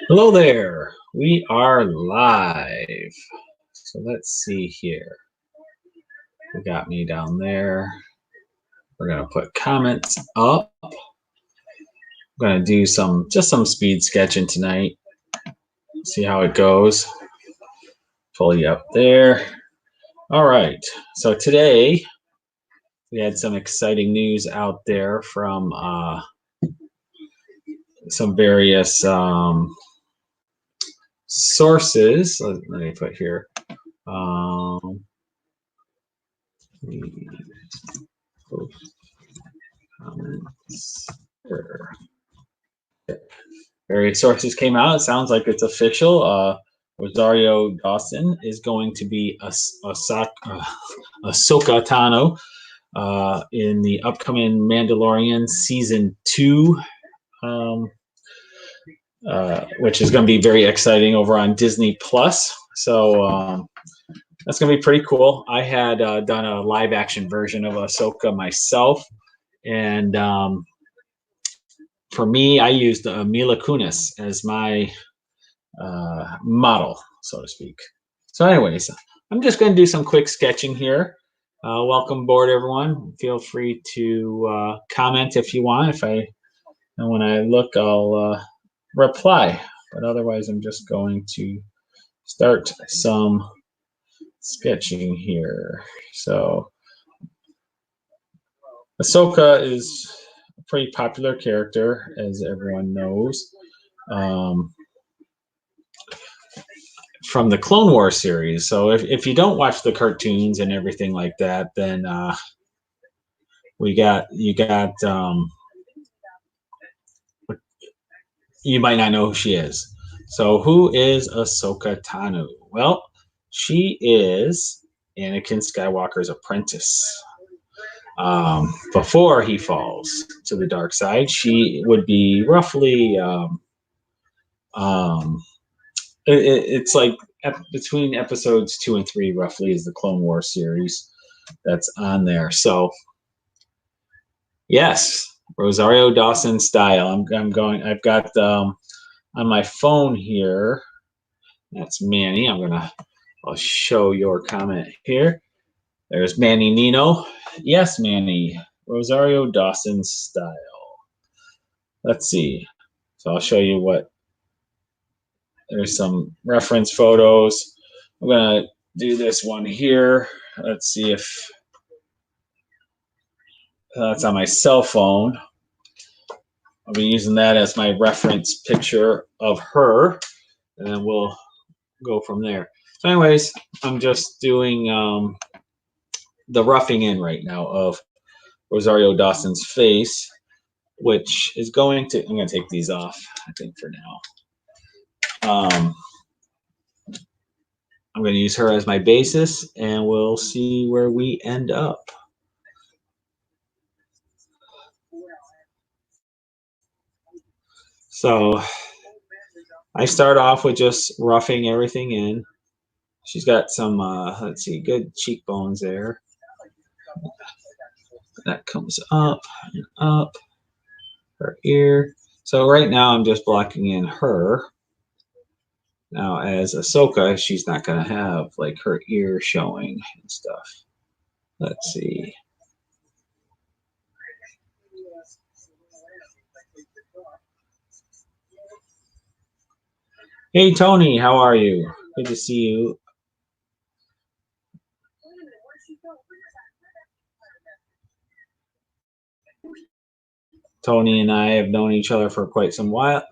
Hello there. We are live. So let's see here. We got me down there. We're gonna put comments up. I'm gonna do some speed sketching tonight. See how it goes. Pull you up there. All right. So today we had some exciting news out there from some various sources. Let me put here. Um, comments. Various sources came out. It sounds like it's official. Rosario Dawson is going to be Ahsoka Tano in the upcoming Mandalorian season 2, which is going to be very exciting over on Disney Plus. So that's going to be pretty cool. I had done a live action version of Ahsoka myself, and for me, I used Mila Kunis as my model, so to speak. So, anyways, I'm just going to do some quick sketching here. Welcome aboard, everyone. Feel free to comment if you want. And when I look, I'll reply. But otherwise, I'm just going to start some sketching here. So, Ahsoka is a pretty popular character, as everyone knows. From the Clone Wars series. So if you don't watch the cartoons and everything like that, then you might not know who she is. So who is Ahsoka Tano? Well, she is Anakin Skywalker's apprentice. Before he falls to the dark side, she would be roughly it's like between episodes 2 and 3 roughly is the Clone Wars series that's on there. So yes, Rosario Dawson style. I've got on my phone here, that's Manny. I'll show your comment here. There's Manny Nino. Yes, Manny, Rosario Dawson style. Let's see. So I'll show you what. There's some reference photos. I'm gonna do this one here. Let's see if that's on my cell phone. I'll be using that as my reference picture of her, and then we'll go from there. So anyways, I'm just doing the roughing in right now of Rosario Dawson's face, which is going to, I'm going to take these off, I think, for now. I'm going to use her as my basis, and we'll see where we end up. So I start off with just roughing everything in. She's got some, let's see, good cheekbones there. That comes up and up, her ear. So right now I'm just blocking in her. Now as Ahsoka, she's not going to have like her ear showing and stuff. Let's see. Hey Tony, how are you? Good to see you. Tony and I have known each other for quite some while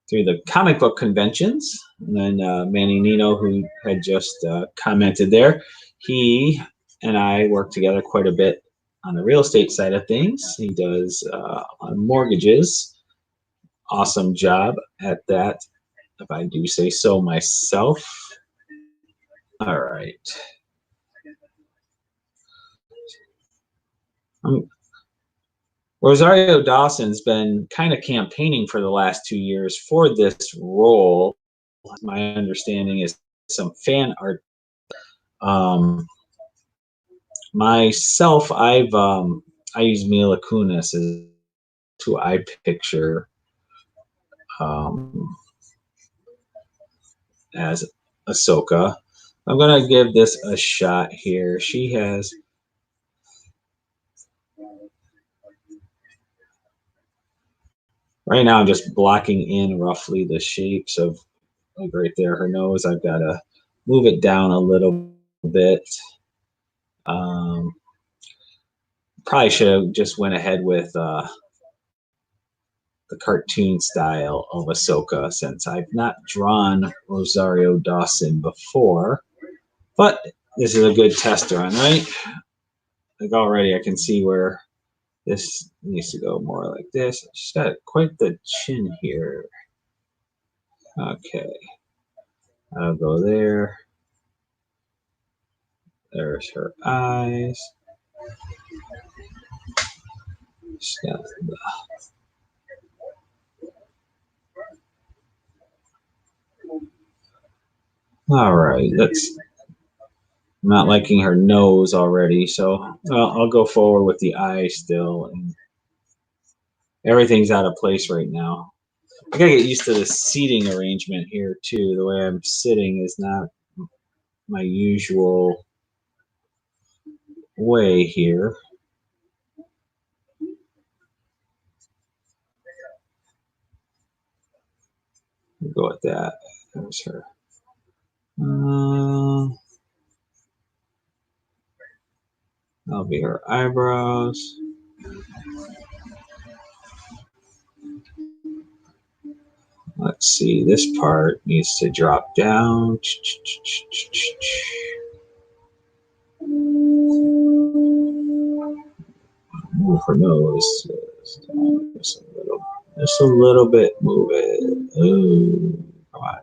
through the comic book conventions. And then Manny Nino, who had just commented there, he and I work together quite a bit on the real estate side of things. He does on mortgages. Awesome job at that, if I do say so myself. All right. Rosario Dawson's been kind of campaigning for the last 2 years for this role. My understanding is some fan art. Myself, I use Mila Kunis as who I picture as Ahsoka. I'm gonna give this a shot here. She has right now. I'm just blocking in roughly the shapes of like right there, her nose. I've got to move it down a little bit. Um, Probably should have just went ahead with the cartoon style of Ahsoka since I've not drawn Rosario Dawson before. But this is a good test run, right? Like already I can see where this needs to go more like this. She's got quite the chin here. Okay. I'll go there. There's her eyes. She's got the all right, let's. I'm not liking her nose already, so I'll go forward with the eye still. And everything's out of place right now. I gotta get used to the seating arrangement here too. The way I'm sitting is not my usual way here. We'll go with that. There's her. That'll be her eyebrows. Let's see, this part needs to drop down. Move her nose. Just a little bit. Move it. Ooh, come on.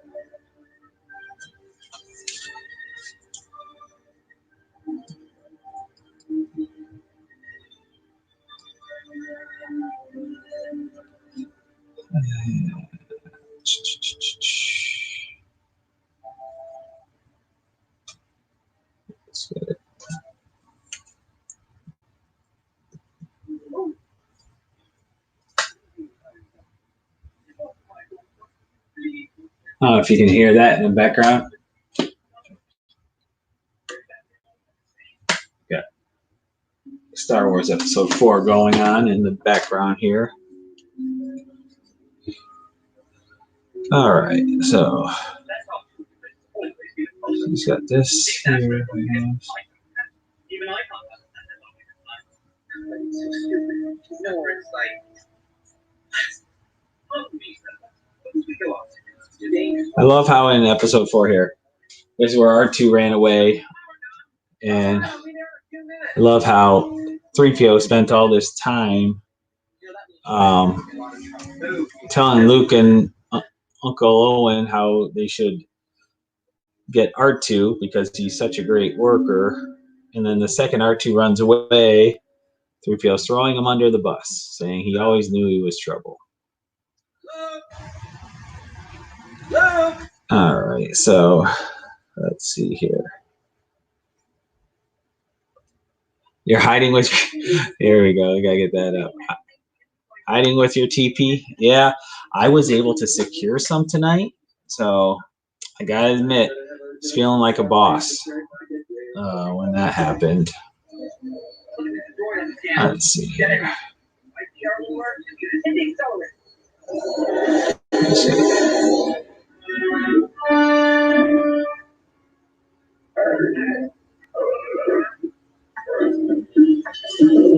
I don't know if you can hear that in the background. Got Star Wars Episode 4 going on in the background here. All right, so he's got this here. I love how in Episode 4 here, this is where R2 ran away, and I love how 3PO spent all this time telling Luke and Uncle Owen how they should get R2 because he's such a great worker. And then the second R2 runs away, 3PO's throwing him under the bus, saying he always knew he was trouble. All right, so let's see here. You're hiding with. Here we go. I gotta get that up. Hiding with your TP. Yeah, I was able to secure some tonight, so I gotta admit, it's feeling like a boss when that happened. Let's see here.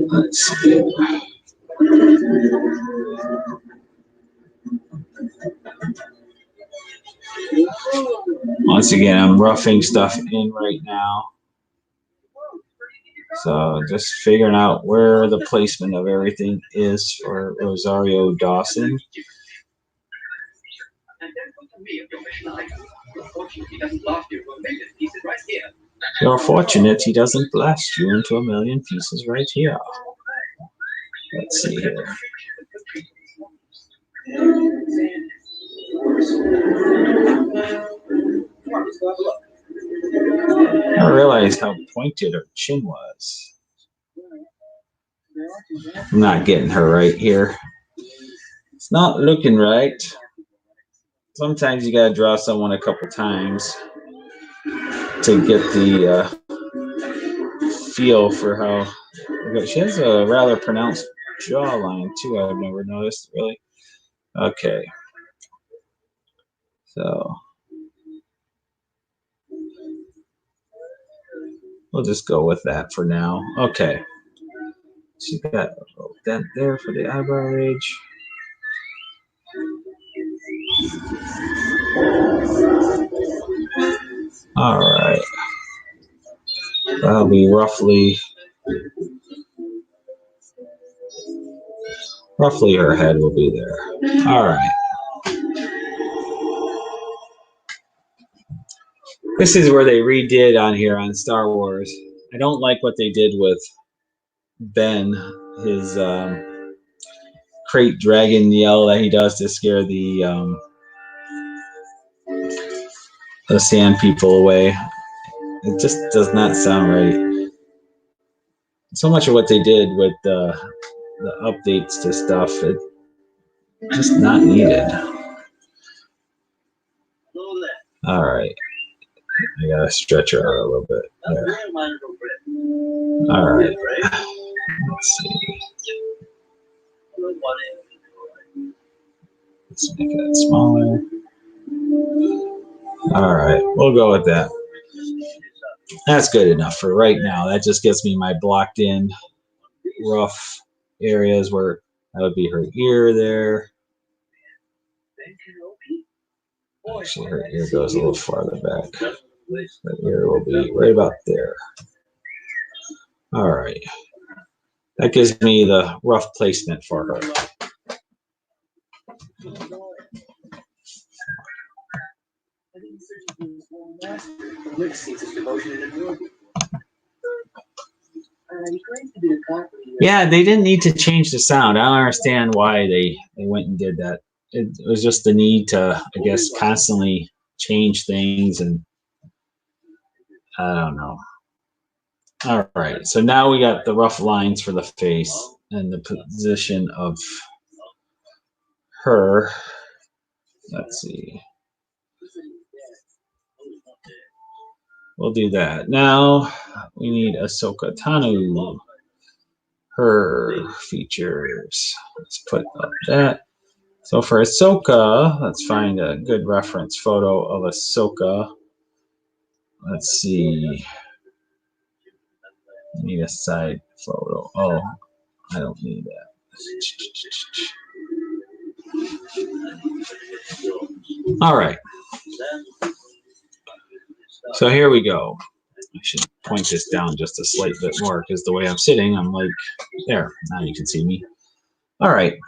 Let's see. Once again, I'm roughing stuff in right now. So just figuring out where the placement of everything is for Rosario Dawson. You're fortunate he doesn't blast you into a million pieces right here. Let's see here. I realized how pointed her chin was. I'm not getting her right here. It's not looking right. Sometimes you gotta draw someone a couple times to get the feel for how. She has a rather pronounced jawline too. I've never noticed really. Okay, so we'll just go with that for now. Okay, she got a little dent there for the eyebrow ridge. All right, that'll be roughly her head will be there. All right. This is where they redid on here on Star Wars. I don't like what they did with Ben, his crate dragon yell that he does to scare the sand people away. It just does not sound right. So much of what they did with the updates to stuff, it just not needed. All right, I gotta stretch her out a little bit there. All right, let's see. Let's make that smaller. All right, we'll go with that. That's good enough for right now. That just gets me my blocked in rough areas where that would be her ear there. Actually, her ear goes a little farther back. Her ear will be right about there. All right. That gives me the rough placement for her. Yeah, they didn't need to change the sound. I don't understand why they went and did that. It was just the need to, I guess, constantly change things, and I don't know. All right, so now we got the rough lines for the face and the position of her. Let's see. We'll do that. Now we need Ahsoka Tano. Her features. Let's put up that. So for Ahsoka, let's find a good reference photo of Ahsoka. Let's see. I need a side photo. Oh, I don't need that. All right. So here we go. I should point this down just a slight bit more because the way I'm sitting, I'm like, there. Now you can see me. All right.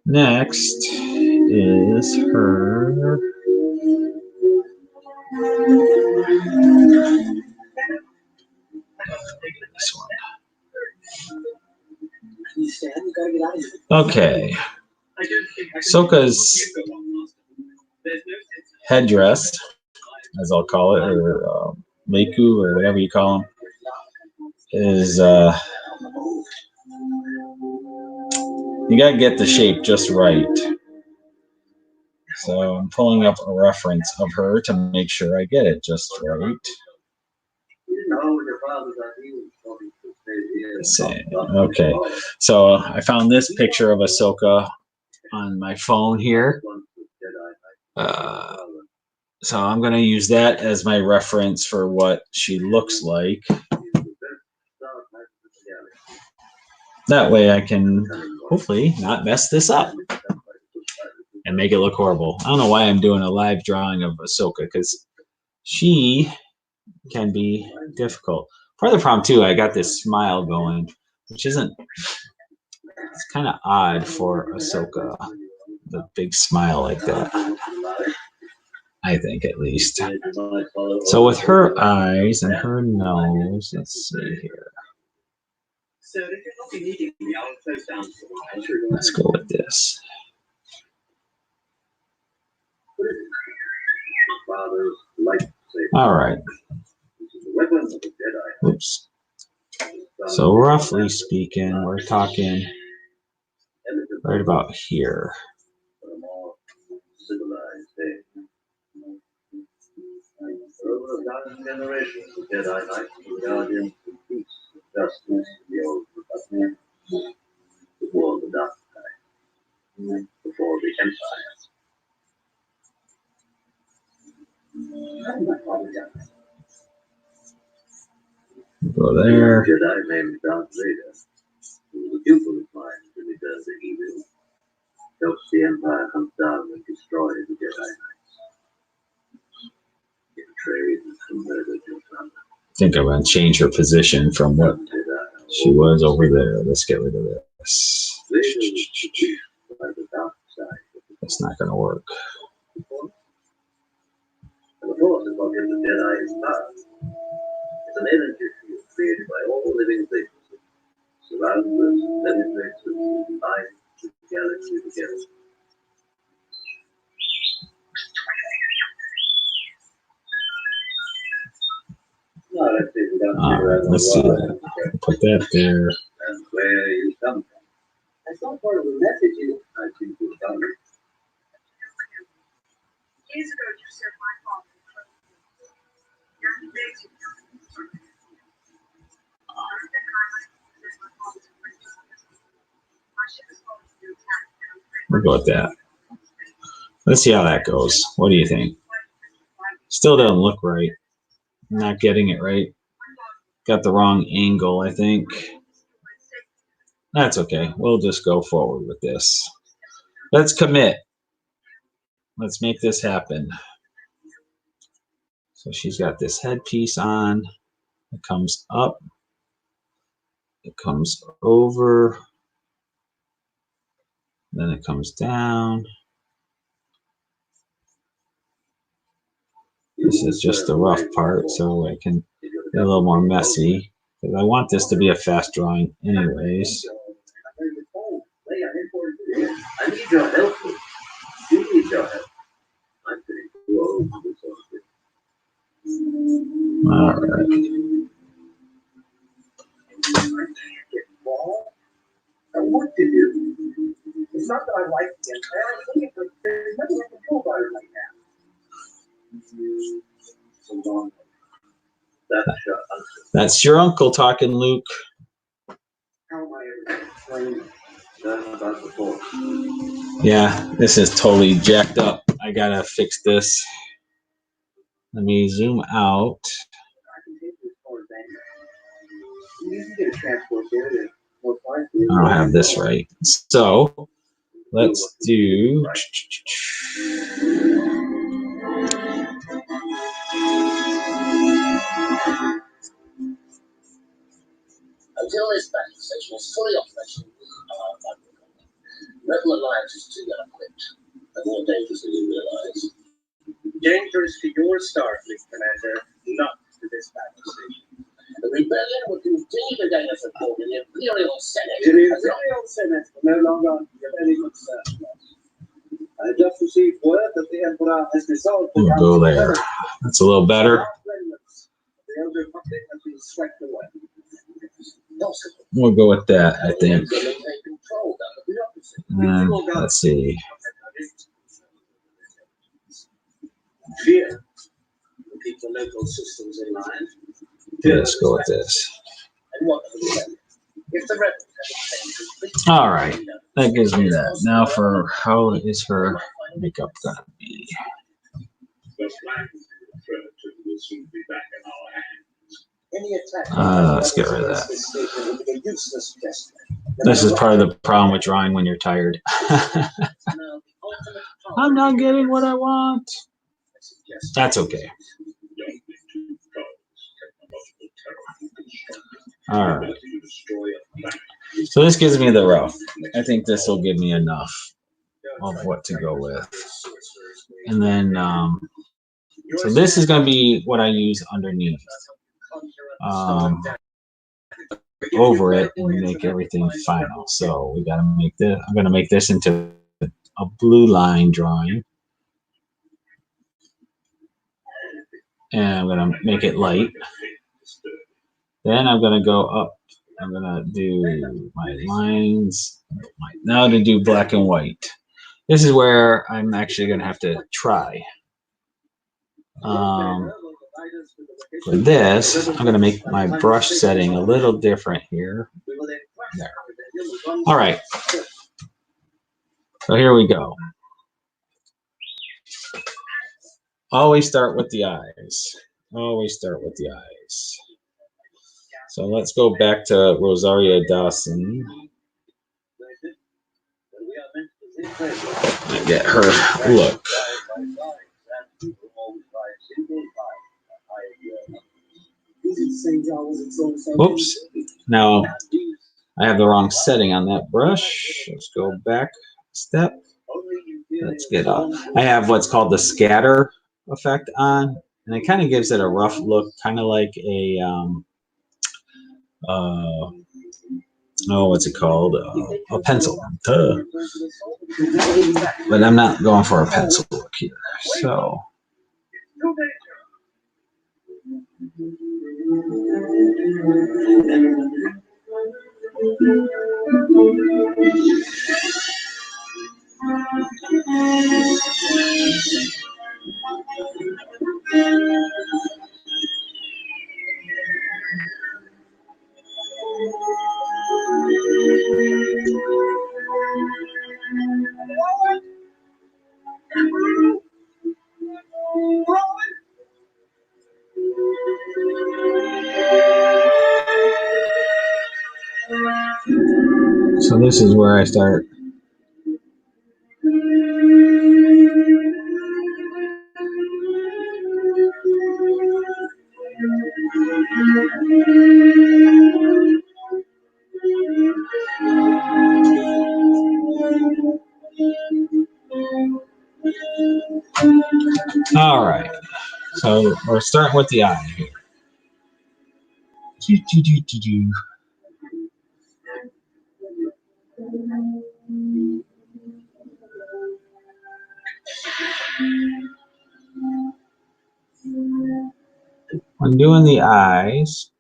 Next is her. This one. Okay. Ahsoka's headdress, as I'll call it, or Leiku, or whatever you call them, is you gotta get the shape just right. So I'm pulling up a reference of her to make sure I get it just right. Okay, so I found this picture of Ahsoka on my phone here. So I'm going to use that as my reference for what she looks like. That way I can hopefully not mess this up and make it look horrible. I don't know why I'm doing a live drawing of Ahsoka, because she can be difficult. Part of the problem too, I got this smile going, which isn't, it's kind of odd for Ahsoka, the big smile like that, I think, at least. So with her eyes and her nose, let's see here. Let's go with this. All right. Oops. So roughly speaking, we're talking right about here. civilized age. Over a thousand generations of Jedi Knights were guardians of peace, of justice, the old Republic, before the dark side, before the Empire. Go there. A Jedi named Darth Vader, who was a pupil of mine to return to evil, helps the Empire hunt down and destroy the Jedi Knights. He betrayed and murdered your family. I think I'm going to change her position from what she was over there. Let's get rid of this. That's not going to work. The Force is what gives the Jedi his power. It's an energy field created by all living things. Surrounds us, penetrates us, binds the galaxy together. Let's see that. Put that there. And where you come from. That's not part of the message I think you tell me. Years ago, you said my father was close. You're amazing. We'll go with that. Let's see how that goes. What do you think? Still doesn't look right. I'm not getting it right. Got the wrong angle, I think. That's okay. We'll just go forward with this. Let's commit. Let's make this happen. So she's got this headpiece on. It comes up. It comes over. Then it comes down. This is just the rough part, so I can get a little more messy. Because I want this to be a fast drawing anyways. I need your help. You need your help. I'm pretty close to this sort of thing. All right. I can't get involved. Now, what to do? It's not that I like the Empire. I'm thinking that there's nothing I can do about it right now. Hold on. That's your uncle talking, Luke. How am I ever explaining that about the Force? Yeah, this is totally jacked up. I gotta fix this. Let me zoom out. I can take this forward back. You can get a transport there to more flights. I don't have this right. So let's do. Until this battle station is fully operational, Rebel Alliance is too well equipped and more dangerous than you realize. Dangerous to your Starfleet, Commander, not to this battle station. The rebellion will continue to gain us support in the Imperial Senate. The Imperial Senate will no longer give any concern to us. I just received word that the Emperor has resolved the We'll go there. That's a little better. The old Republic has been swept away. We'll go with that, I think. And let's see. Fear will keep the local systems in line. Let's go with this. If the rebels All right, that gives me that. Now for how is her makeup gonna be? The flag will soon be back in our hands. Let's get rid of that. This is part of the problem with drawing when you're tired. I'm not getting what I want. That's okay. All right. So this gives me the rough. I think this will give me enough of what to go with. And then, so this is going to be what I use underneath. Over it and make everything final. So we got to make this. I'm going to make this into a blue line drawing. And I'm going to make it light. Then I'm going to go up. I'm going to do my lines. Now to do black and white. This is where I'm actually going to have to try. For this, I'm going to make my brush setting a little different here. There. All right. So here we go. Always start with the eyes. Always start with the eyes. So let's go back to Rosario Dawson. And get her look. Oops. Now I have the wrong setting on that brush. Let's go back a step. Let's get up. I have what's called the scatter effect on, and it kind of gives it a rough look, kind of like a what's it called? A pencil. But I'm not going for a pencil look here. So. So this is where I start. All right. So we're starting with the eye here. When doing the eyes,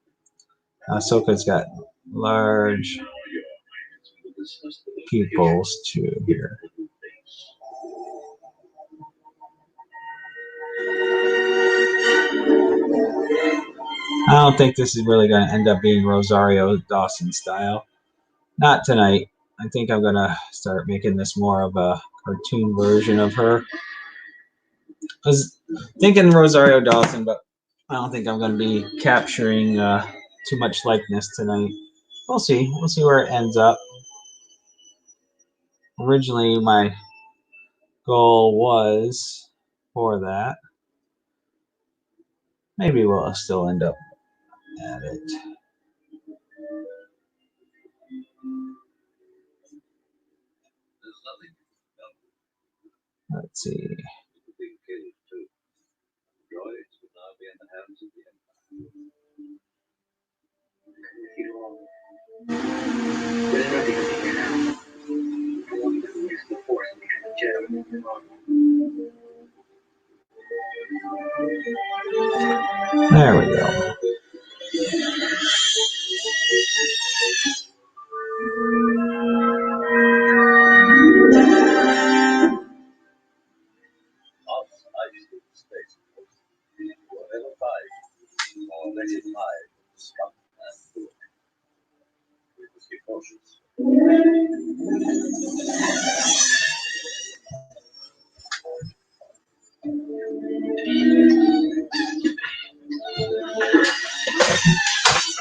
Ahsoka's got large pupils too here. I don't think this is really going to end up being Rosario Dawson style. Not tonight. I think I'm going to start making this more of a cartoon version of her. I was thinking Rosario Dawson, but I don't think I'm going to be capturing too much likeness tonight. We'll see. We'll see where it ends up. Originally, my goal was for that. Maybe we'll still end up at it. Let's see. There we go.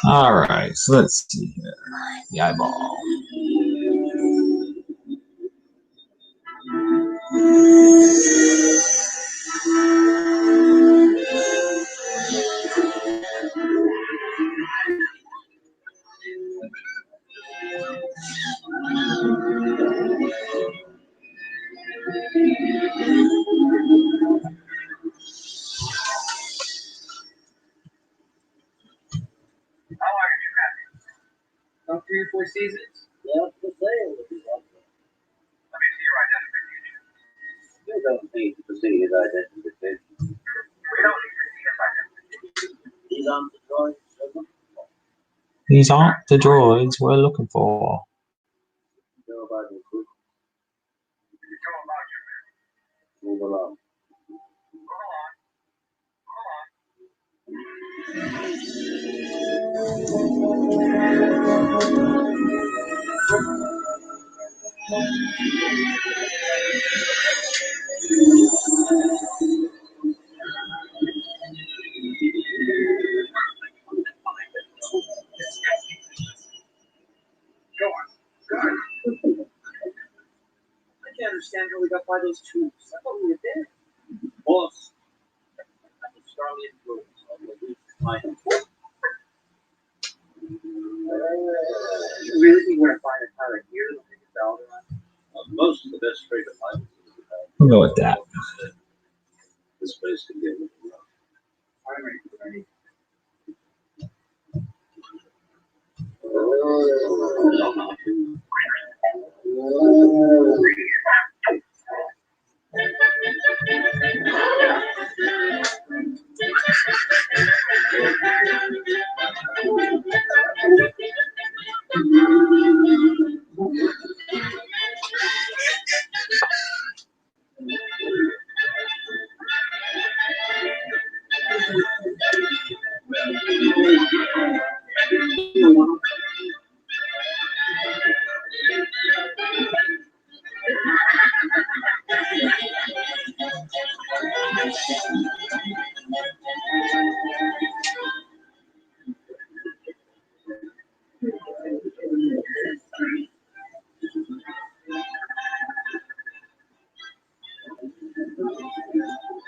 All right, so let's see here. The eyeball. About 3 or 4 seasons. Yeah, the same. Let me see your identification. You don't need to see his identification. We don't need to see his identification. He's on the drawing. These aren't the droids we're looking for. Joe about your group. If you know about move along. I can't understand how we got by those tubes. I thought we were dead. Boss, I'm strongly influenced on the weak mind. You really think we're gonna find a pilot here that'll take us out? Most of the best freighter pilots. We'll go with that. This place can get a little rough. I'm ready.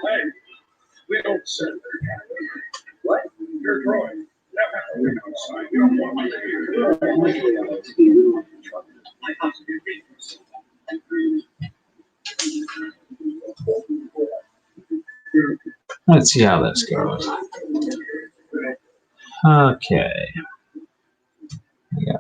Hey, we don't sit there. What? You're drawing. Never have outside. You don't want me to hear. My house is dangerous. Let's see how this goes. Okay. Yeah.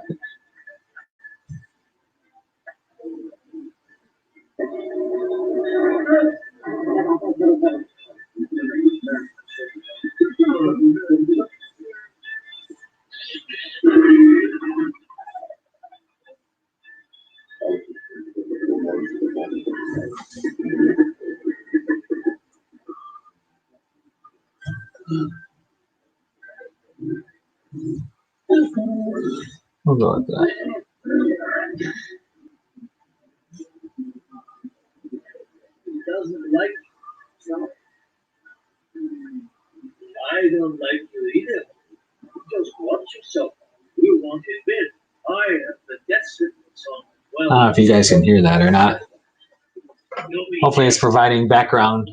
We'll go with that. Doesn't like you. I don't like you either. Just watch yourself. You want it bid. I have the death sentence on. I don't know if you guys can hear that or not. Hopefully it's providing background.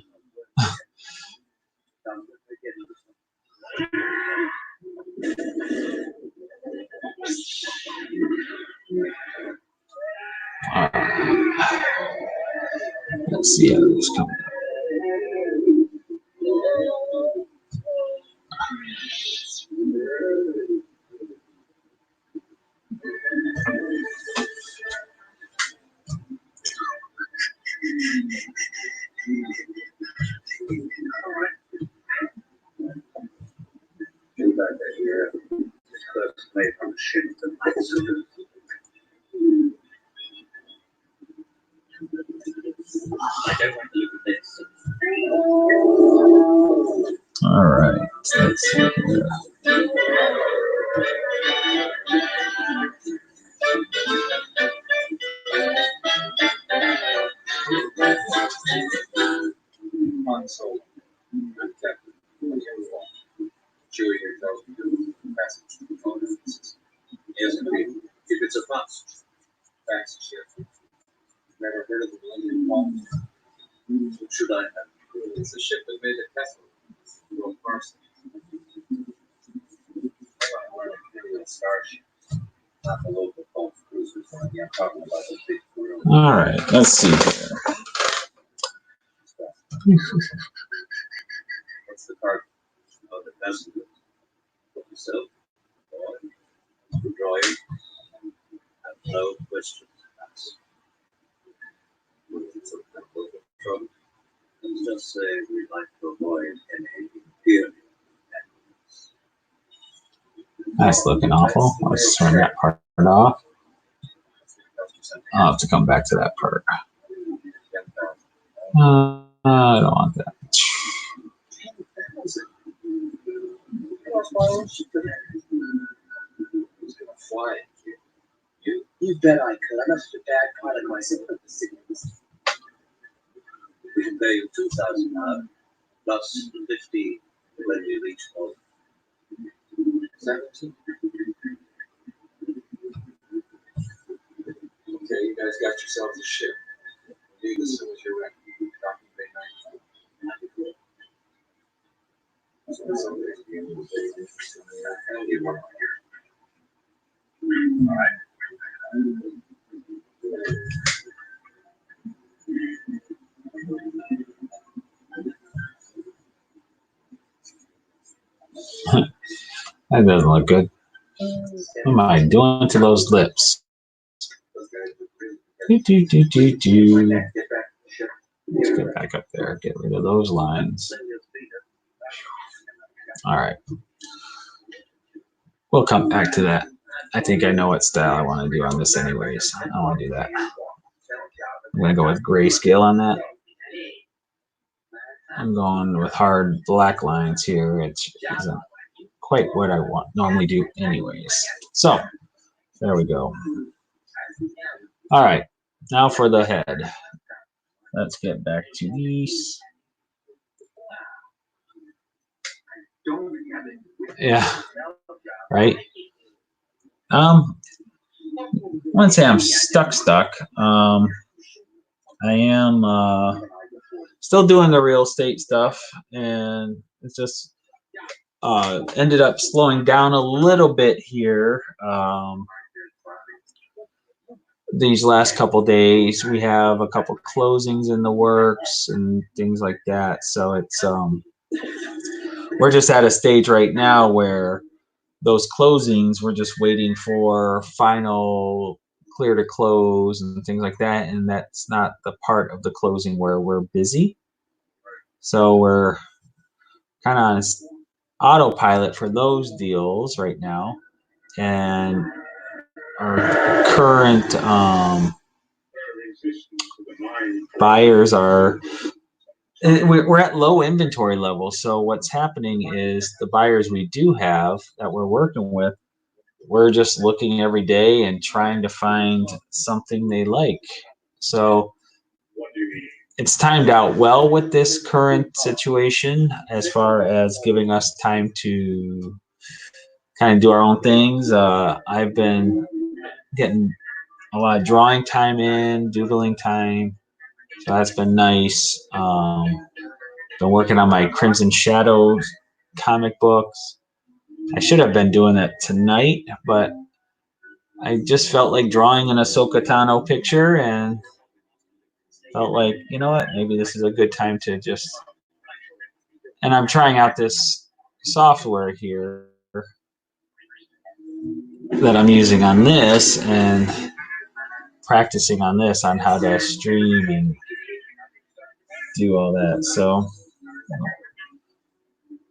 Let's see how this comes. Get back here. This cliff's made from shit and ice. I don't want to look at this. All right. Let's see here. Console. Captain. Chewie here tells me to passage components. Yes, indeed. If it's a bus, fast ship. Never heard of the Millennium Falcon. What should I have? It's a ship that made a castle. World Parson. Imperial starship. Not the local Gulf cruisers. I'm talking about the big grill. All right. Let's see here. What's the target? Oh, the passenger. Put yourself. The droid. Have no questions asked. It's a temple control. Let's just say we'd like to avoid any imperial accidents. That's looking awful. Let's turn that part off. I'll have to come back to that part. I don't want that. You bet I could. I'm such a bad product myself. We can pay you 2,000 plus 50 when you reach home. 17. Okay, you guys got yourselves a ship. Leave as soon as you're ready. Docking Bay 9. So some days the end of the day is interesting. Hell, you want here. All right. That doesn't look good. What am I doing to those lips? Do. Let's get back up there. Get rid of those lines. All right. We'll come back to that. I think I know what style I want to do on this anyways. I want to do that. I'm going to go with grayscale on that. I'm going with hard black lines here, which isn't quite what I normally do anyways. So, there we go. All right. Now for the head. Let's get back to these. Yeah. Right. I wouldn't say I'm stuck. I am still doing the real estate stuff, and it's just ended up slowing down a little bit here. These last couple days, we have a couple closings in the works and things like that. So it's we're just at a stage right now where those closings, we're just waiting for final clear to close and things like that, and that's not the part of the closing where we're busy. So we're kind of on autopilot for those deals right now, and our current buyers are, we're at low inventory levels. So what's happening is the buyers we do have that we're working with, we're just looking every day and trying to find something they like. So it's timed out well with this current situation as far as giving us time to kind of do our own things. I've been getting a lot of drawing time in, doodling time, so that's been nice. Been working on my Crimson Shadows comic books. I should have been doing that tonight, but I just felt like drawing an Ahsoka Tano picture and felt like, you know what, maybe this is a good time to just, and I'm trying out this software here that I'm using on this and practicing on this on how to stream and do all that. So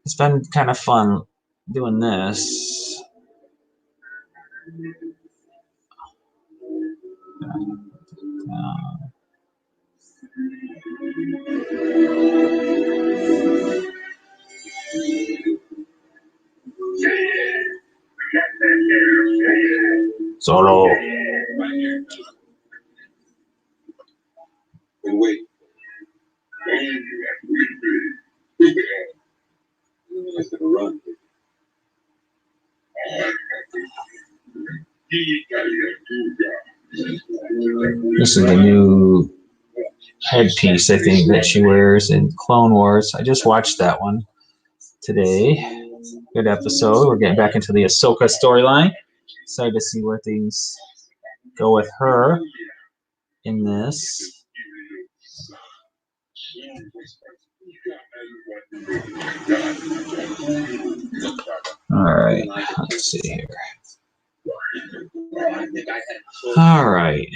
it's been kind of fun doing this. Solo. And wait. It's gonna run. This is the new headpiece, I think, that she wears in Clone Wars. I just watched that one today. Good episode. We're getting back into the Ahsoka storyline. Excited to see where things go with her in this. All right, let's see here. All right.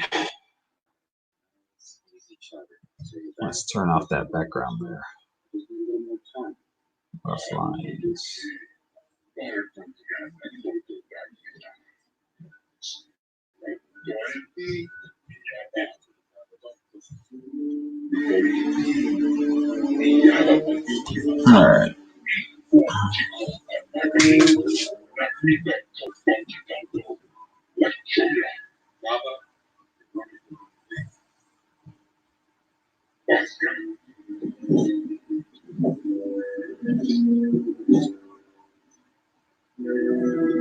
Let's turn off that background there. Rough lines. All right.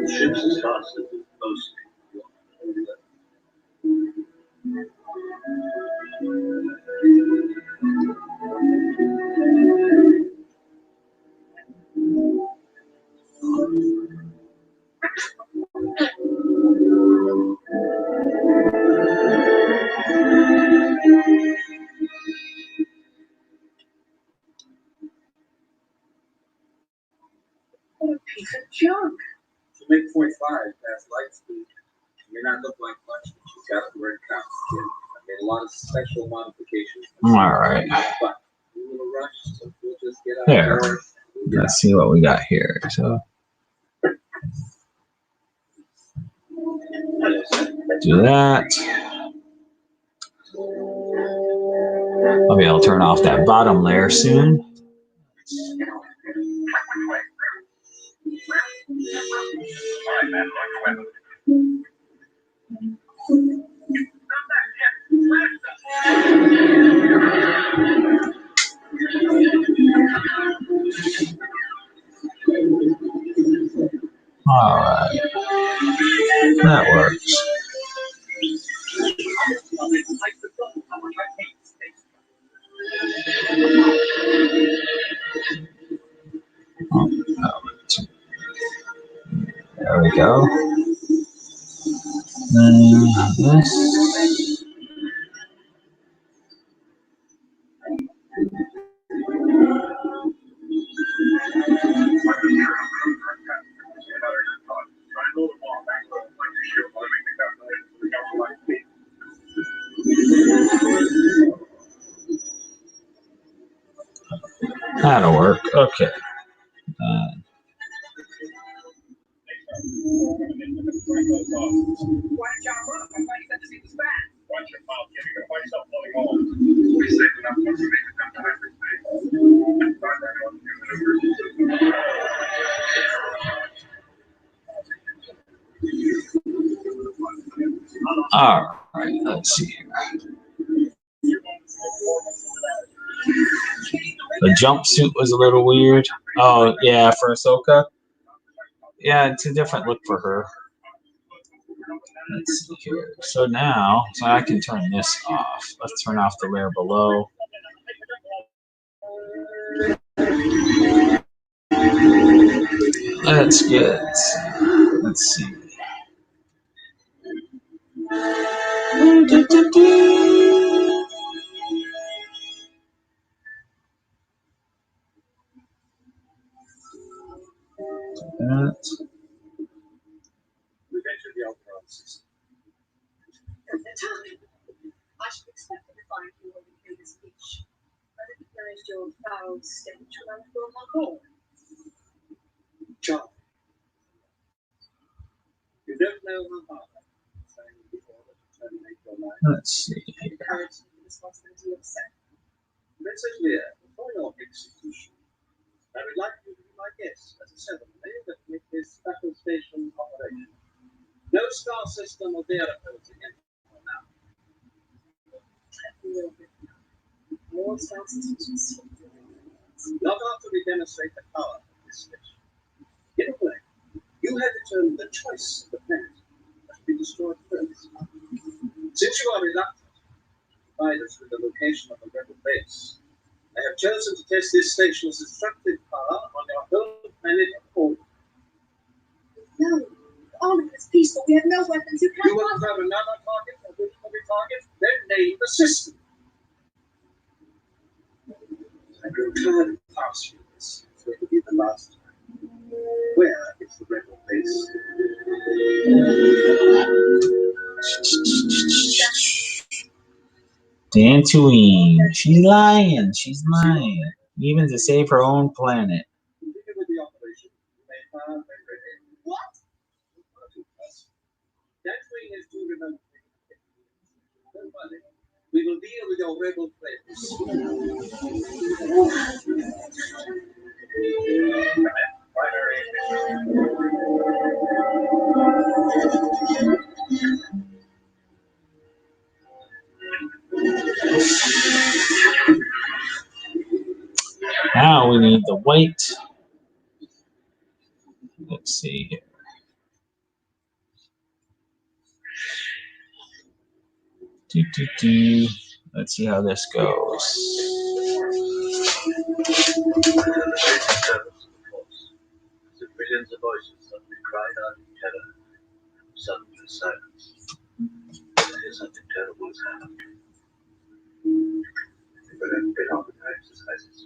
Ships as fast as it's supposed What a piece of junk. To make 0.5 past light speed, it may not look like much, but you got it where it counts. I made a lot of special modifications. All right. But a little rush, so we'll just get out There. there. Let's see what we got here. So do that. I'll be able to turn off that bottom layer soon. All right. That works. There we go. This. That'll work. Okay. All right. Let's see here. The jumpsuit was a little weird. Oh yeah, for Ahsoka. Yeah, it's a different look for her. Let's see here. So now, so I can turn this off. Let's turn off the layer below. Let's get. Let's see. That. We've entered the Alderaan system. Time. I should expect to find you when we hear the speech. I recognized your foul stench when I was on my home. John, you don't know my father. Saying before that to terminate your life. Let's see. Encourage the responsibility of self. Let's say clear, before your execution, I would like you to be my guest as a ceremony that make this battle station operational. No star system will dare oppose again for now. More star systems. Not after we demonstrate the power of this station. In a way, you have determined the choice of the planet that will be destroyed first. Since you are reluctant to provide us with the location of the rebel base, I have chosen to test this station's destructive power on your home planet of Orb. No, all of it's peaceful. We have no weapons. You You can't. want to have another target, a visionary target? Then name the system. I will try to pass you this, so it will be the last time. Where is the rebel base? Dantooine. She's lying. She's lying. Even to save her own planet. Continue with the operation. You may fire when ready. What? Dantooine is too remote. Don't worry. We will deal with your rebel friends. Now we need the white. Let's see here. Let's see how this goes. Millions of voices suddenly cried out in terror. Suddenly silence. Something terrible has happened. But I've been on the times as ISIS.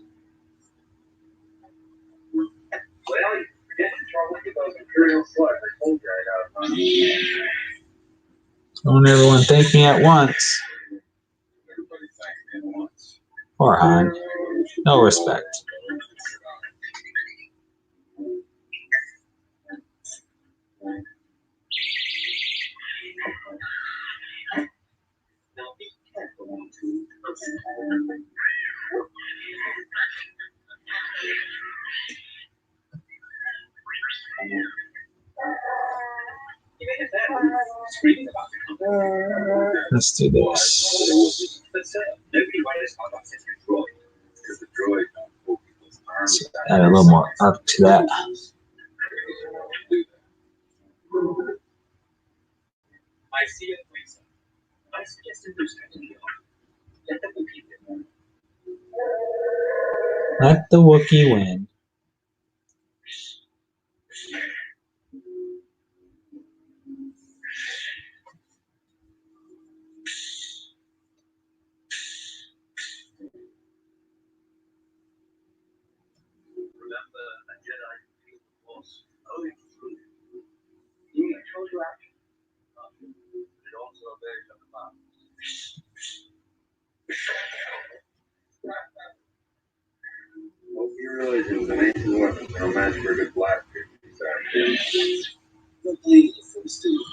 Well, you get in trouble with those Imperial slugs. I told you I'd outrun. Don't everyone thank me at once. Everybody thanks me at once. Poor Han. No respect. Now be careful. Screaming about Let's do this. nobody worries about that droid. Because the droid don't pull people's arms out. Add a little more arc to that. I see it, Lisa. I suggested there's going to be let the Wookiee win. Let the Wookiee win. Remember, a Jedi can feel the Force flowing through him. You control your action. It also obeys your commands. Hope you realize it was an ancient weapon, no match for a good blaster. Don't believe the Force, do you?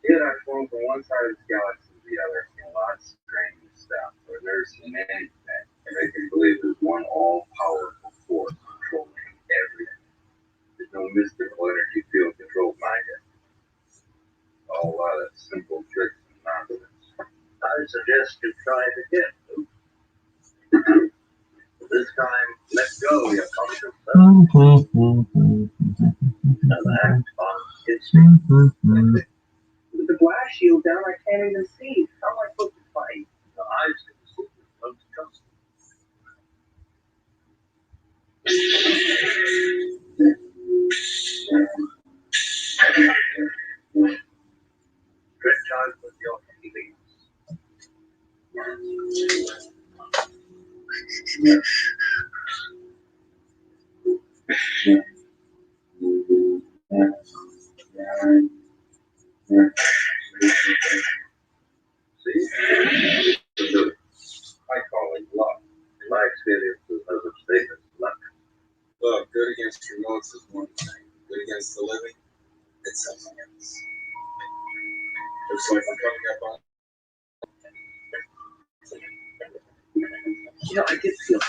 Yet I've flown from one side of the galaxy to the other, seen lots of strange stuff. I've never seen anything that make me believe there's one all-powerful force controlling everything. There's no mystical energy field controlled mind it. All a lot of simple tricks and nonsense. I suggest you try it again, Luke. This time, let go your conscious self. Another act on instinct. With the blast shield down, I can't even see. How am I supposed to fight? The eyes can see, don't trust them. Stretch out with your feelings. See? I call it luck. In my experience, there's no such thing as luck. Look, good against remotes is one thing. Good against the living, it's something else. Looks like I'm coming up on. I did feel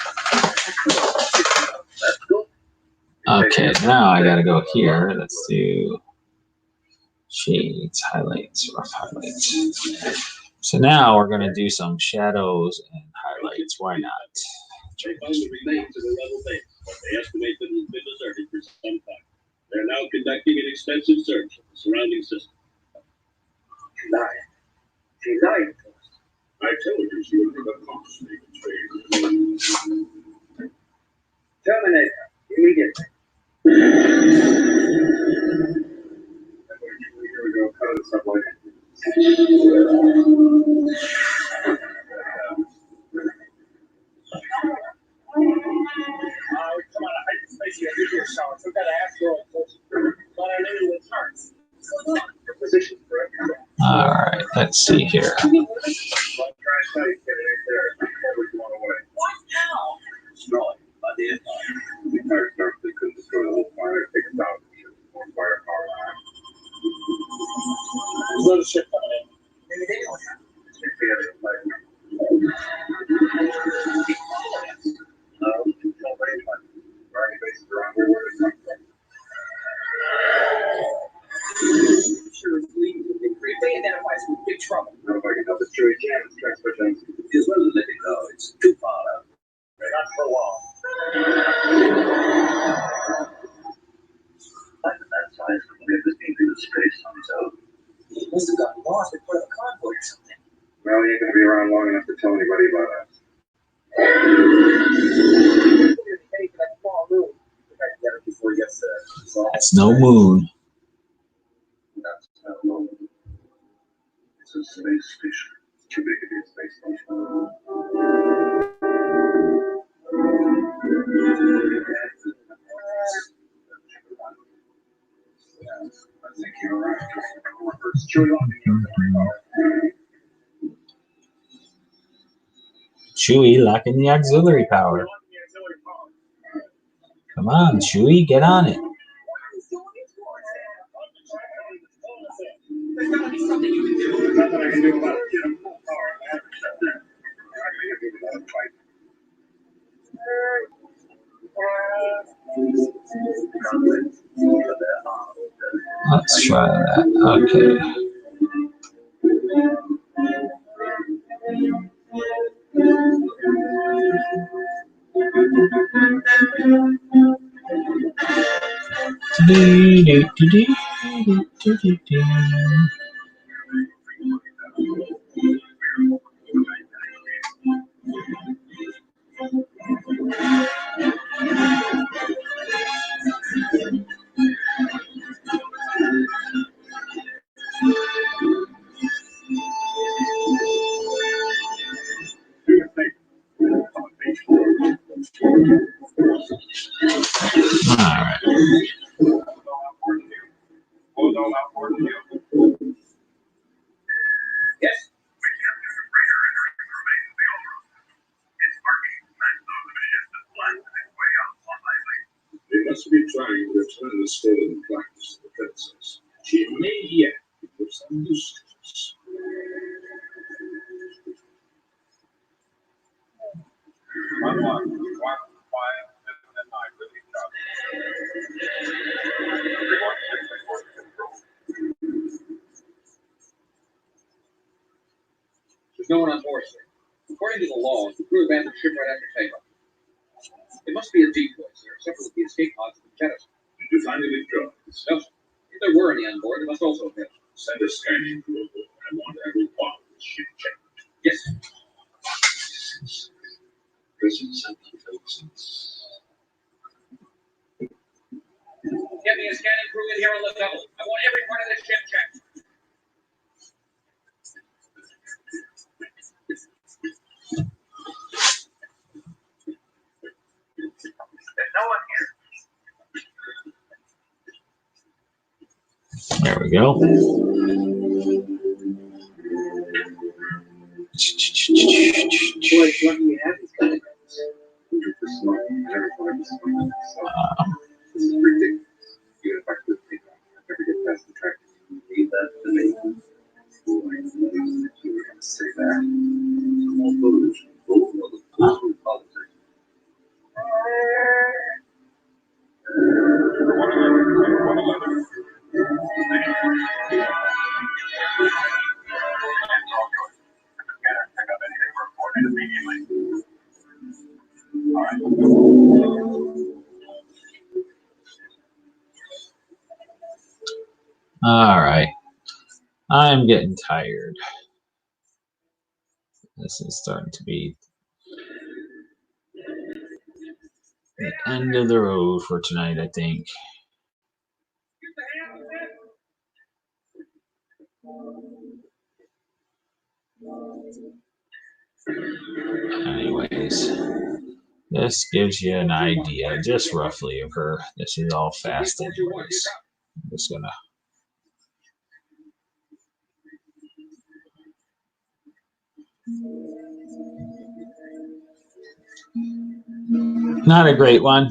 that's cool. Okay, now I gotta go here. Let's do shades, highlights, rough highlights. So now we're gonna do some shadows and highlights. Why not? They found the remains of a rebel base, but they estimate that it has been deserted for some time. They're now conducting an extensive search of the surrounding system. She lied. She lied to us. I told you she would have costly betrayed. Terminator, immediately. Here we go, cut the subway. Come on, hyperspace, you give yourself. We've got to ask you all questions. But I know you with hearts. Your position's correct. All right, let's see here. I'll try and tell you, kid, it ain't there. Before we go away. What now? Destroyed by the Empire. The Empire certainly couldn't destroy the whole planet. Take us out. More firepower line. There's another ship coming in. Maybe they don't have. It's together, like That's no moon. That's Tano. It's a space station. Too big to be a space station. I think you're right. Chewie locking the auxiliary power. Come on, Chewie, get on it. There's gotta be something you can do. There's nothing I can do about it. Get a full power and have it shut down. You're not gonna give me that fight. Let's try that. Okay. Alright. Yes. They must be trying to return the stolen practice of the princess. She may yet be of some use to us. There's no one on board, sir. According to the law, the crew abandoned the ship right after takeoff. It must be a decoy, sir. Several of the escape pods have been jettisoned. Did you find any drugs? No, sir. If there were any on board, they must also have been. Send a scanning crew. I want every part of the ship checked. Yes, sir. Prisons and facilities. Get me a scanning crew in here on the double. I want every part of the ship checked. There's no one here. There we go. Boy, lucky you have these kind of guns. You're for smart. Never find this one. This is ridiculous. Even if I could take off, I'd never get past the track. You need that to me. Boy, I knew that you were going to say that. All voters, both know the political politics. Alright. I'm getting tired. This is starting to be the end of the road for tonight, I think. Anyways, this gives you an idea, just roughly, of her. This is all fast anyways. I'm just gonna. Not a great one.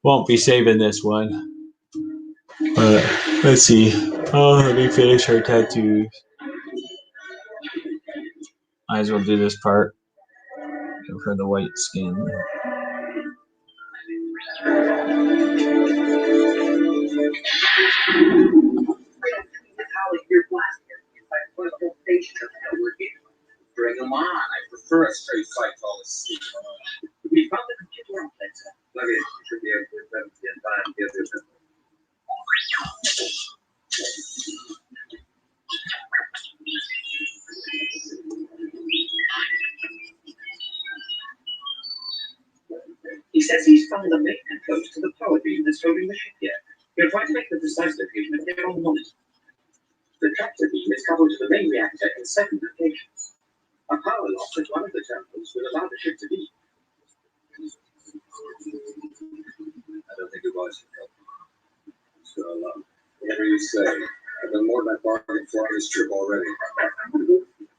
Won't be saving this one. But let's see. Oh, let me finish her tattoos. Might as well do this part. Give her the white skin. Bring them on. I prefer a straight fight to all this sleep. We found the computer on place. Look at it. You should be able to put them in time. Get this. He says he's found the maintenance codes to the power beam that's holding the ship here. He'll try to make the precise location of their own monitor. The tractor beam is coupled to the main reactor in 7 locations. A power loss at one of the terminals will allow the ship to be. I don't think goodbyes can help. So, whatever you say. I've done more than that bargain for on this trip already.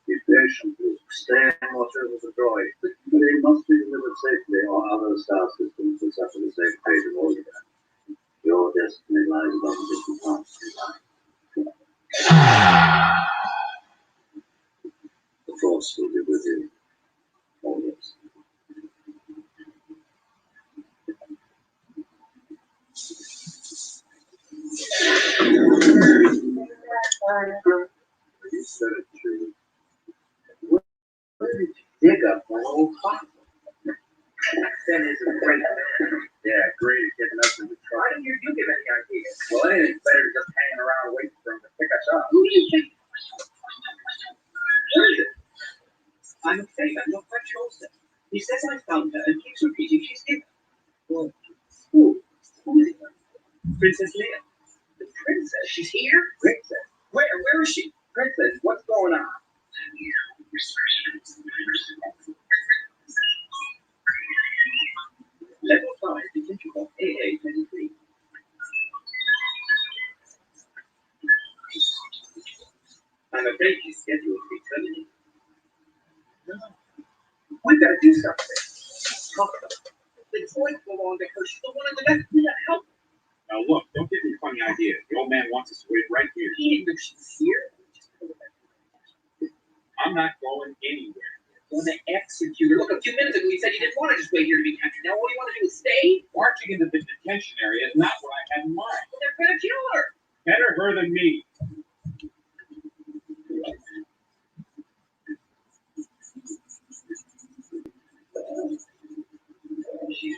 Be patient, Luke. Stand watcher with the droid. They must be delivered safely or other star systems will suffer the same fate in order. Your destiny lies above the distant past in time. The Force will be with you. Always. You said it, Chewie. Where did you dig up my old fossil? That is a great man. Yeah, great at getting us in the Why truck. didn't you give any ideas? Well, anything's better than just hanging around waiting for him to pick us up. Who do you think? Where is it? I'm afraid I'm not quite sure, sir. He says I found her and keeps repeating she's here. Well, who? Who is it? Princess Leia. The princess? She's here? Princess? Where is she? Princess, what's going on? Level 5, potential of AA-23. I'm afraid she's scheduled to be terminated. No. We've got to do something. Talk about it. The droid belonged to her. She's the one in the back. We got to help. Now look, don't give me funny ideas. The old man wants us to wait right here. He didn't know she was here. I'm not going anywhere. Going to execute her. Look, a few minutes ago he said he didn't want to just wait here to be captured. Now all you want to do is stay? Marching into the detention area is not what I had in mind. Well, they're going to kill her. Better her than me. She's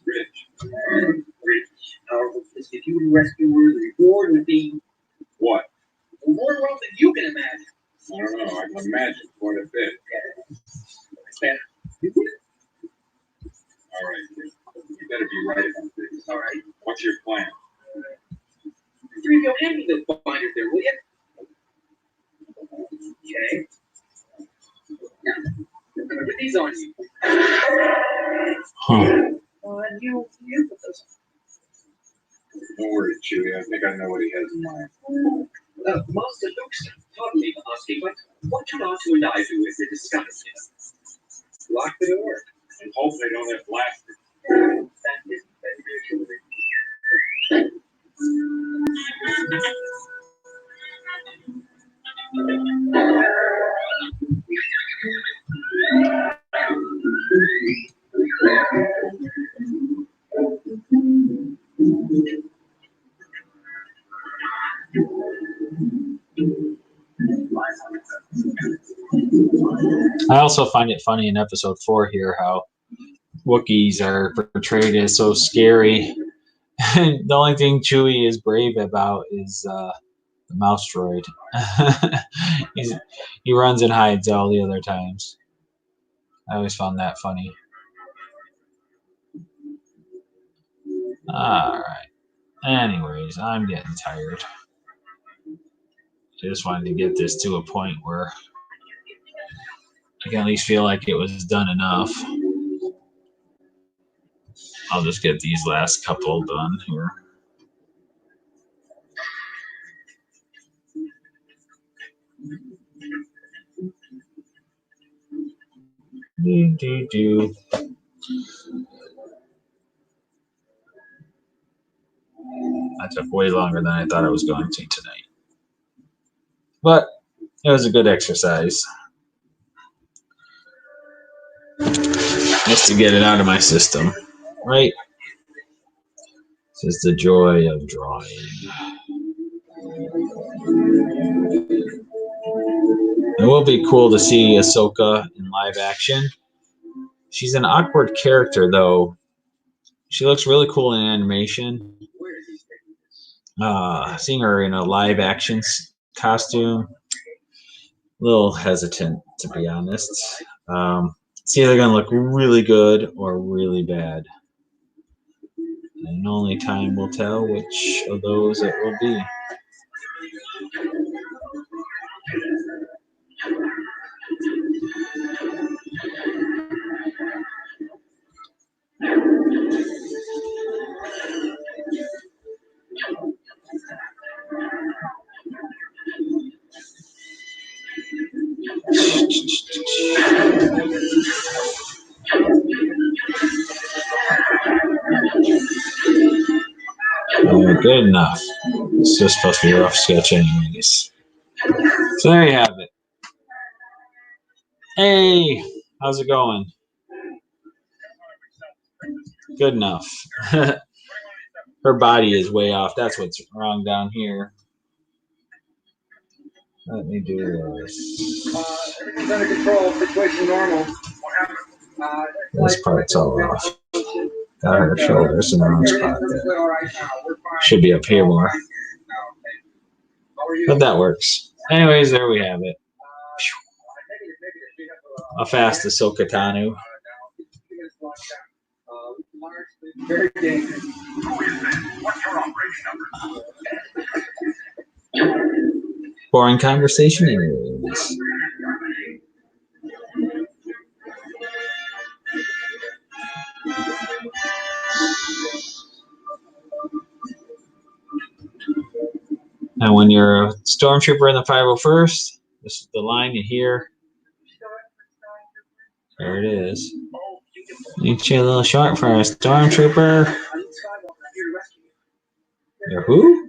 Rich. rich, powerful. If you would rescue her, the reward would be What? more wealth than you can imagine. I don't know. I can imagine quite a bit. Yeah. All right. You better be right about this. All right. What's your plan? Three of you hand me the binders there, will you? Okay. Now, I'm gonna put these on you. You put those Don't worry, Chewie. I think I know what he has in mind. on. Master Luke's pardon me for asking, but what should R2 and I do if they discover him? Lock the door and hope they don't have blasters. That is very reassuring. I also find it funny in episode 4 here how Wookiees are portrayed as so scary. The only thing Chewie is brave about is the mouse droid. He runs and hides all the other times. I always found that funny. Alright. Anyways, I'm getting tired. I just wanted to get this to a point where I can at least feel like it was done enough. I'll just get these last couple done here. Do. That took way longer than I thought it was going to tonight. But it was a good exercise. Just to get it out of my system. Right? This is the joy of drawing. It will be cool to see Ahsoka in live action. She's an awkward character, though. She looks really cool in animation. Seeing her in a live action costume, a little hesitant, to be honest. It's either going to look really good or really bad. And only time will tell which of those it will be. Good enough. It's just supposed to be a rough sketch anyways. So there you have it. Hey, how's it going? Good enough. Her body is way off. That's what's wrong down here. Let me do this. Everything's under control. Situation normal. What happened? This part's all off. Got her shoulders in the wrong spot there. Should be up here more. But that works. Anyways, there we have it. How fast is Tano? Very dangerous. What's your operation number? Boring conversation anyways. And when you're a stormtrooper in the 501st, this is the line you hear. There it is. Ain't you a little short for a stormtrooper? You're who?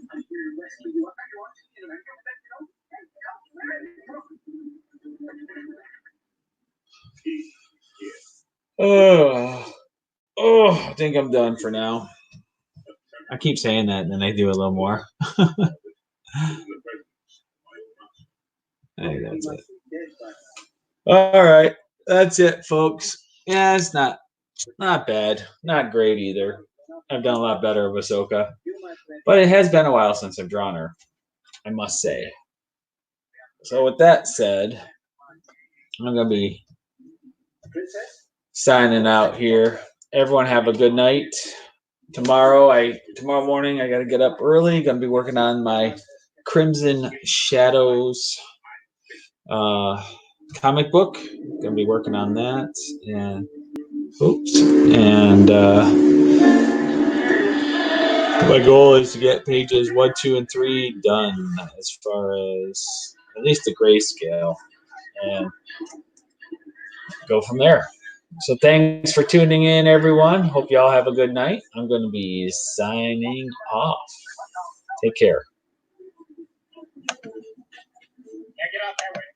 I think I'm done for now. I keep saying that, and then I do a little more. Hey, that's it. All right, that's it, folks. Yeah, it's not bad, not great either. I've done a lot better with Ahsoka, but it has been a while since I've drawn her, I must say. So with that said, I'm gonna be signing out here. Everyone have a good night. Tomorrow morning I gotta get up early. Gonna be working on my Crimson Shadows comic book. Gonna be working on that, and my goal is to get pages 1, 2, and 3 done as far as at least the grayscale, and go from there. So thanks for tuning in, everyone. Hope you all have a good night. I'm going to be signing off. Take care. Can't get out that way.